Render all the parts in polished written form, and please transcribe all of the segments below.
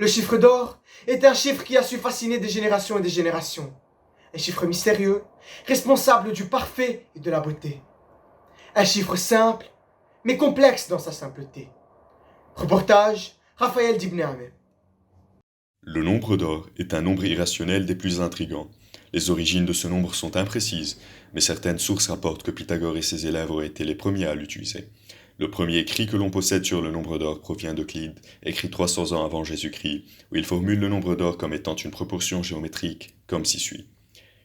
Le chiffre d'or est un chiffre qui a su fasciner des générations et des générations. Un chiffre mystérieux, responsable du parfait et de la beauté. Un chiffre simple, mais complexe dans sa simpleté. Reportage, Raphaël Dibname. Le nombre d'or est un nombre irrationnel des plus intrigants. Les origines de ce nombre sont imprécises, mais certaines sources rapportent que Pythagore et ses élèves auraient été les premiers à l'utiliser. Le premier écrit que l'on possède sur le nombre d'or provient d'Euclide, écrit 300 ans avant Jésus-Christ, où il formule le nombre d'or comme étant une proportion géométrique, comme ci suit.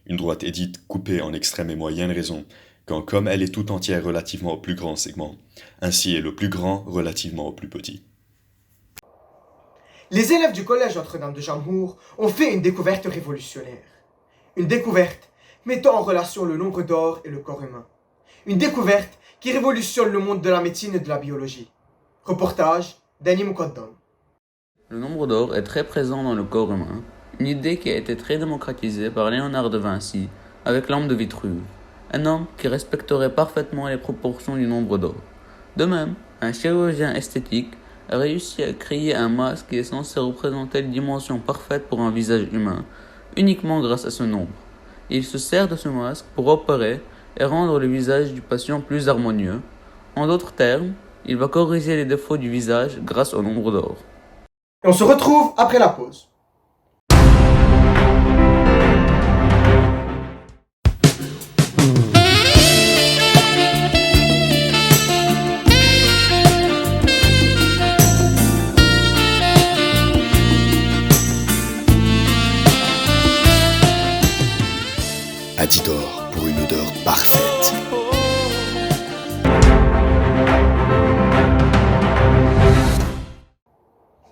Une droite est dite coupée en extrême et moyenne raison, quand comme elle est tout entière relativement au plus grand segment, ainsi est le plus grand relativement au plus petit. Les élèves du collège Notre-Dame de Jamhour ont fait une découverte révolutionnaire. Une découverte mettant en relation le nombre d'or et le corps humain. Une découverte qui révolutionne le monde de la médecine et de la biologie. Reportage, Dany Muqaddam. Le nombre d'or est très présent dans le corps humain, une idée qui a été très démocratisée par Léonard de Vinci avec l'homme de Vitruve, un homme qui respecterait parfaitement les proportions du nombre d'or. De même, un chirurgien esthétique a réussi à créer un masque qui est censé représenter les dimensions parfaites pour un visage humain, uniquement grâce à ce nombre. Il se sert de ce masque pour opérer et rendre le visage du patient plus harmonieux. En d'autres termes, il va corriger les défauts du visage grâce au nombre d'or. Et on se retrouve après la pause. Adidor pour une odeur parfaite.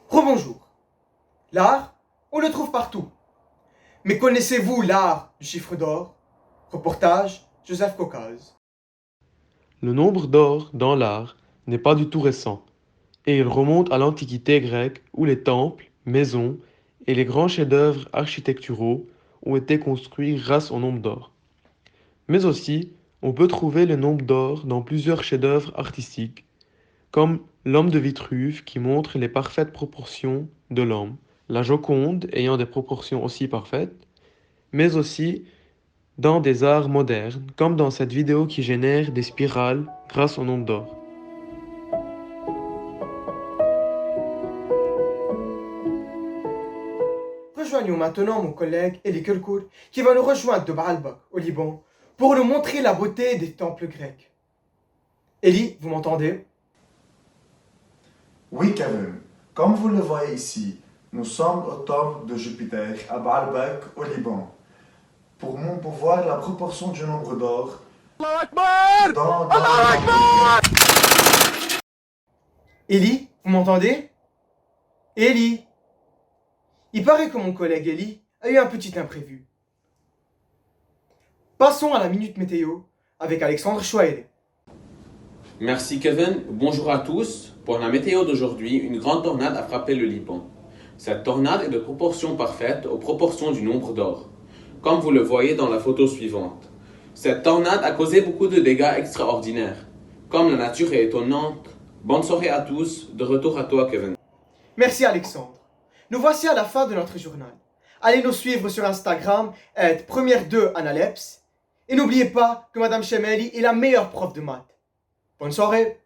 Rebonjour. L'art, on le trouve partout. Mais connaissez-vous l'art du chiffre d'or? Reportage, Joseph Caucase. Le nombre d'or dans l'art n'est pas du tout récent, et il remonte à l'Antiquité grecque où les temples, maisons et les grands chefs-d'œuvre architecturaux ont été construits grâce au nombre d'or. Mais aussi, on peut trouver le nombre d'or dans plusieurs chefs-d'œuvre artistiques, comme l'homme de Vitruve qui montre les parfaites proportions de l'homme, la Joconde ayant des proportions aussi parfaites, mais aussi dans des arts modernes, comme dans cette vidéo qui génère des spirales grâce au nombre d'or. Rejoignons maintenant mon collègue Eli Kirkour qui va nous rejoindre de Baalbek, au Liban, pour nous montrer la beauté des temples grecs. Eli, vous m'entendez? Oui, Kevin. Comme vous le voyez ici, nous sommes au temple de Jupiter à Baalbek, au Liban. Pour voir la proportion du nombre d'or dans Eli, vous m'entendez? Eli! Il paraît que mon collègue Eli a eu un petit imprévu. Passons à la minute météo avec Alexandre Chouaïd. Merci Kevin, bonjour à tous. Pour la météo d'aujourd'hui, une grande tornade a frappé le Liban. Cette tornade est de proportion parfaite aux proportions du nombre d'or, comme vous le voyez dans la photo suivante. Cette tornade a causé beaucoup de dégâts extraordinaires. Comme la nature est étonnante, bonne soirée à tous, de retour à toi Kevin. Merci Alexandre. Nous voici à la fin de notre journal. Allez nous suivre sur Instagram, @première2analepse. Et n'oubliez pas que Madame Chemeli est la meilleure prof de maths. Bonne soirée!